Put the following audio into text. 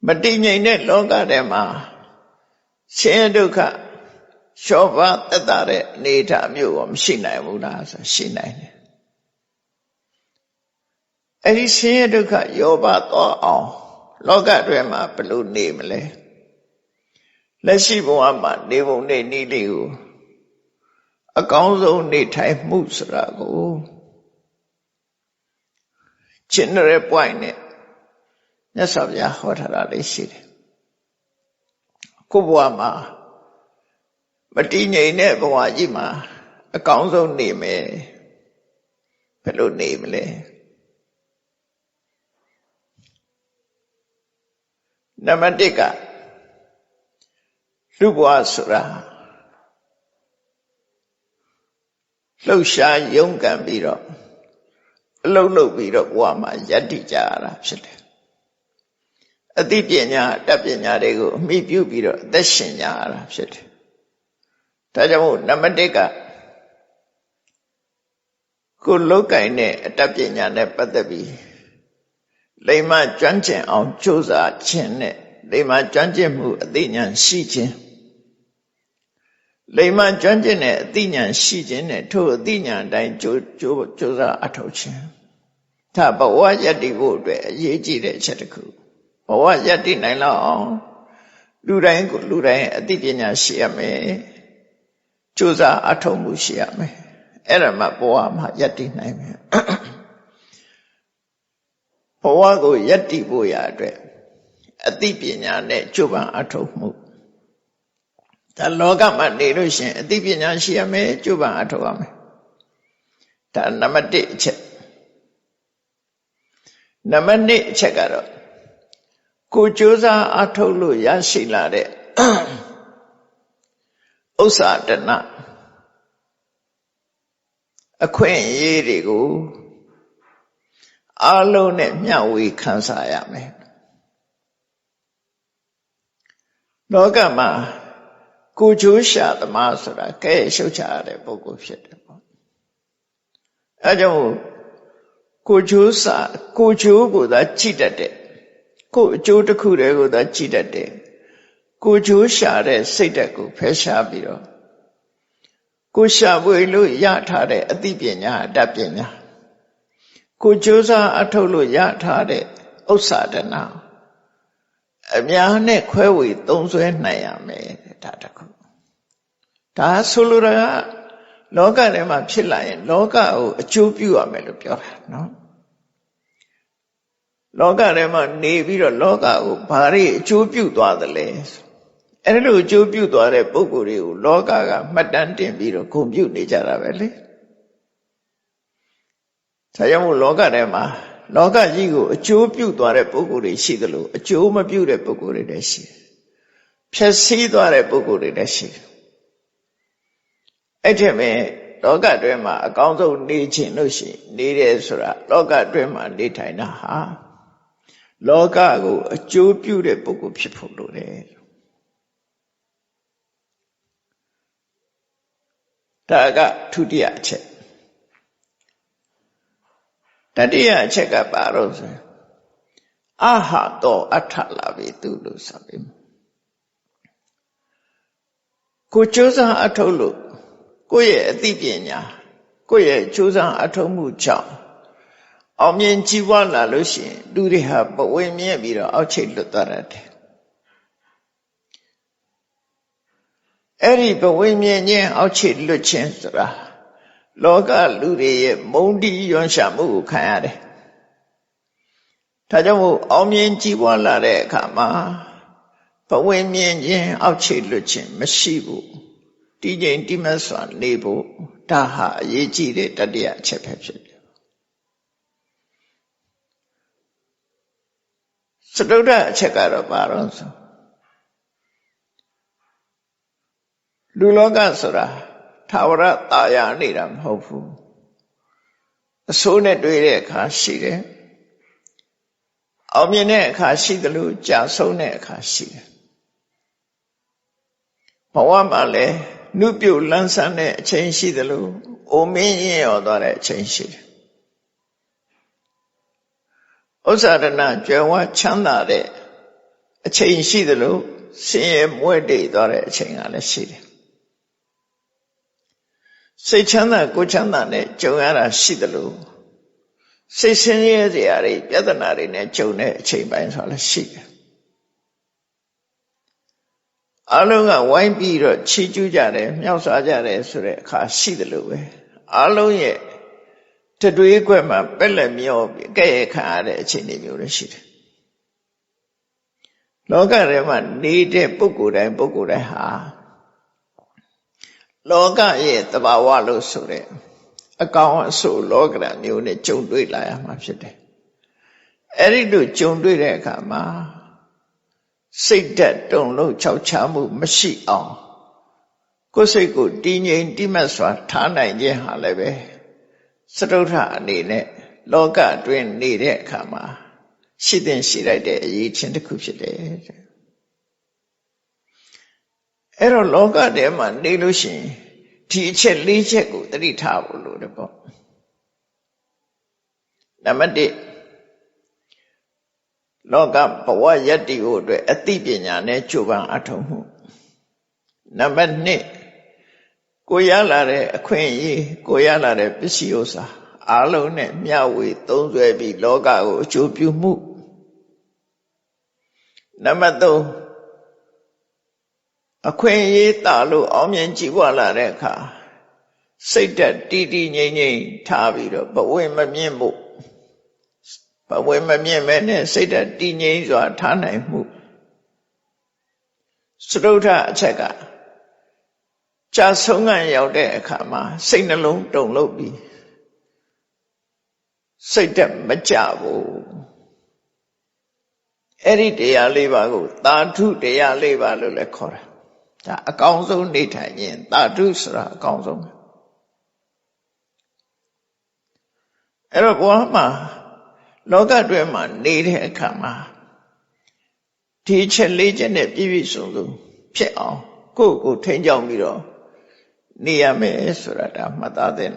မတည်ငြိမ်တဲ့လောကထဲမှာဆင်းရဲဒုက္ခလျှော့ပါးသက်သာတဲ့အနေအထားမျိုးကိုမရှိနိုင်ဘူးလားဆိုရှိနိုင်တယ်အဲ့ဒီဆင်းရဲဒုက္ခရောပါသွားအောင်လောကအတွင်းမှာဘယ်လိုနေမလဲလက်ရှိဘဝမှာနေပုံနဲ့နည်းလေးကိုအကောင်းဆုံးနေထိုင်မှုဆိုတာကိုgeneral point နဲ့မြတ်စွာဘုရားဟောထားတာလေးရှိတယ်ကိုယ့်ဘဝမှာမတည်ငြိမ်တဲ့ဘဝကြီးမှာအကောင်းဆုံးနေမယ်ဘယ်လိုနေမလဲနံပါတ်1ကလူဘဝဆိုတာလှုပ်ရှားရုန်းကန်ပြီးတော့အလုံးလုံးပြီးတော့ဘဝမှာယက်တည်ကြရတာဖြစ်တယ်အသိပညာတတ်ပညာတွေကိုအမိပြုပြီးတော့အသက်ရှင်ကြရတာဖြစ်တယ်ဒါကြောင့်မို့နံပါတ်1ကကိုလောကင်နဲ့အတတ်ပညာနဲ့ပတ်သက်ပြီးလိမ္မာကျွမ်းကျင်အောင်ကြိုးစားခြင်းနဲ့လိမ္မာကျွမ်းကျင်မှုအသိဉာဏ်ရှိခြင်းလိမ္မာကျွမ်းကျင်တဲ့အသိဉာဏ်ရှိခြင်းနဲ့ထို့အသိဉာဏ်အတိုင်းကြိုးစားအထောက်ခြင်းဒါဘဝယက်တည်ဖို့အတွက်အရေးကြီးတဲ့အချက်တစ်ခုဘဝယက်တည်နိုင်လောက်အောင်လူတိုင်းအသိပညာရှိရမယ်ကြိုးစားအထောက်မှုရှိရမယ်အဲ့ဒါမှဘဝမှာယက်တည်နိုင်မယ်ဘဝကိုယက်တည်ဖို့ရအတွက်အသိပညာနဲ့ကြိုးပမ်းအထောက်မှုဒါလောကမှာနေလို့ရှိရင်အသိပညာရှိရမယ်ကြိုးပမ်းအထောက်ရမယ်ဒါနံပါတ်1အချက်နံပါတ်2အချက်ကတော့ကိုကြိုးစားအထောက်လို့ရရှိလာတဲ့ဥစ္စာတဏအခွင့်အရေးတွေကိုအလုံးနဲ့မျှဝေခံစားရမယ်လောကမှာကိုကြိုးရှာသမားဆိုတာကဲရှုပ်ချရတဲ့ပုဂ္ဂိုလ်ဖြစ်တယ်ပေါ့အဲကြောင့်ကိုကြိုးကိုသာကြည့်တတ်တယ်ကိုအကျိုးတစ်ခုတည်းကိုသာကြည့်တတ်တယ်ကိုကြိုးရှာတဲ့စိတ်ဓာတ်ကိုဖယ်ရှားပြီးတော့ကိုရှာဖွေလို့ရထားတဲ့အသိပညာအတတ်ပညာကိုကြိုးစားအထုတ်လို့ရထားတဲ့ဥစ္စာတဏအများနဲ့ခွဲဝေသုံးစွဲနိုင်ရမယ်ဒါတခုဒါဆိုလိုတာကလောကထဲမှာဖြစ်လာရင်လောကကိုအကျိုးပြုရမယ်လို့ပြောတာနော်လောကထဲမှာနေပြီးတော့လောကကိုဘာတွေအကျိုးပြုသွားသလဲအဲ့လိုအကျိုးပြုသွားတဲ့ပုဂ္ဂိုလ်တွေကိုလောကကမှတ်တမ်းတင်ပြီးတော့ဂုဏ်ပြုနေကြတာပဲလေဒါကြောင့်မို့လောကထဲမှာလောကကြီးကိုအကျိုးပြုသွားတဲ့ပုဂ္ဂိုလ်တွေရှိသလိုအကျိုးမပြုတဲ့ပုဂ္ဂိုလ်တွေလည်းရှိတယ်ဖြည့်ဆည်းသွားတဲ့ပုဂ္ဂိုလ်တွေလည်းရှိတယ်အဲ့ဒီမဲ့လောကအတွင်းမှာအကောင်းဆုံးနေခြင်းလို့ရှိရင်နေတယ်ဆိုတာလောကအတွင်းမှာနေထိုင်တာဟာလောကကိုအကျိုးပြုတဲ့ပုဂ္ဂိုလ်ဖြစ်ဖို့လိုတယ်ဒါကဒုတိယအချက်တတိယအချက်ကပါတော့ဆိုအဟတောအထလာပြီသူလို့ဆိုပြီးကိုကြိုးစားအထုတ်လို့ကိုယ့်ရဲ့အသိပညာကိုယ့်ရဲ့ကြိုးစားအထုတ်မှုကြောင့်အောင်မြင်ကြီးပွားလာလို့ရှိရင်လူတွေဟာပဝေမြဲပြီးတော့အောက်ချိတ်လွတ်သွားတတ်တယ်အဲ့ဒီပဝေမြဲခြင်းအောက်ချိတ်လွတ်ခြင်းဆိုတာလောကလူတွေရဲ့မုန်းတီးရွံ့ရှာမှုကိုခံရတယ်ဒါကြောင့်မို့အောင်မြင်ကြီးပွားလာတဲ့အခါမှာဘဝမြင်ခြင်းအောက်ခြေလွတ်ခြင်းမရှိဘူးတည်ငြိမ်တည်မတ်စွာနေဖို့ဒါဟာအရေးကြီးတဲ့တတိယအချက်ပဲဖြစ်တယ်စတုတ္ထအချက်ကတော့ဘာလို့ဆိုလူလောကဆိုတာထာဝရတာယာနေတာမဟုတ်ဘူးအဆိုးနဲ့တွေ့တဲ့အခါရှိတယ်အောင်မြင်တဲ့အခါရှိတယ်လို့ကြာဆုံးတဲ့အခါရှိတယ်ဘဝမှာလည်းနုပြုတ်လန်းဆန်းတဲ့အချိန်ရှိတယ်လို့အိုမင်းရင်ရောသွားတဲ့အချိန်ရှိတယ်ဥစ္စာဒနာကြွယ်ဝချမ်းသာတဲ့ အချိန်ရှိသလိုဆင်းရဲမွဲတေသွားတဲ့အချိန်ကလည်းရှိတယ်စိတ်ချမ်းသာကိုယ်ချမ်းသာနဲ့ကြုံရတာရှိသလိုစိတ်ဆင်းရဲစရာတွေပြဿနာတွေနဲ့ကြုံတဲ့အချိန်ပိုင်းဆိုတာလည်းရှိတယ်အလုံးကဝိုင်းပြီးတော့ချီးကျူးကြတယ်မြောက်စားကြတယ်ဆိုတဲ့အခါရှိတယ်လို့ပဲအလုံးရဲ့တတွေးခွက်မှာပက်လက်မျောပြီးကဲ့ရဲ့ခံရတဲ့အခြေအနေမျိုးလည်းရှိတယ်လောကထဲမှာနေတဲ့ပုဂ္ဂိုလ်တိုင်းဟာလောကရဲ့သဘာဝလို့ဆိုတဲ့အကောင်အဆိုးလောကဓာတ်မျိုးနဲ့ကြုံတွေ့လာရမှာဖြစ်တယ်အဲ့ဒီလိုကြုံတွေ့တဲ့အခါမှာစိတ်ဓာတ်တုန်လှုပ်ခြောက်ခြားမှုမရှိအောင်ကိုယ်စိတ်ကိုတည်ငြိမ်တိမတ်စွာထားနိုင်ခြင်းဟာလည်းပဲစတုထအနေနဲ့လောကအတွင်းနေတဲ့အခါမှာရှိတဲ့ရှိလိုက်တဲ့အရေးချင်းတစ်ခုဖြစ်တယ်အဲ့တော့လောကထဲမှာနေလို့ရှိရင်ဒီအချက်၄ချက်ကိုသတိထားဖို့လိုတယ်ပေါ့နံပါတ်1လောကဘဝယတ္တိဖို့အတွက်အသိပညာနဲ့ကြိုးပမ်းအထောက်မှုနံပါတ်2ကိုရလာတဲ့အခွင့်အရေးကိုရလာတဲ့ပစ္စည်းဥစ္စာအားလုံးနဲ့မျှဝေသုံးစွဲပြီးလောကကိုအကျိုးပြုမှုနံပါတ်3အခွင့်အရေးတာလို့အောင်မြင်ကြည်ပွားလာတဲ့အခါစိတ်ဓာတ်တည်တည်ငြိမ်ငြိမ်ထားပြီးတော့ဘဝမမြင့်ဖို့ဘဝမမြင့်မဲ့နဲ့စိတ်ဓာတ်တည်ငြိမ်စွာထားနိုင်မှုစတုထအချက်ကကြာဆုံးခံရောက်တဲ့အခါမှာစိတ်နှလုံးတုန်လှုပ်ပြီးစိတ်ဓာတ်မကြဘူးအဲ့ဒီတရား၄ပါးကိုသာဓုတရား၄ပါးလို့လည်းခေါ်တာဒါအကောင်းဆုံးနေထိုင်ရင်သာဓုဆိုတာအကောင်းဆုံးပဲအဲ့တော့ဘဝမှာလောကတွင်းမှာနေတဲ့အခါမှာဒီချက်၄ချက်နဲ့ပြည့်ပြည့်စုံစုံဖြစ်အောင်ကိုယ့်ကိုထိန်းကျောင်းပြီးတော့နေရမယ်ဆိုတာဒါမှတ်သားသင့်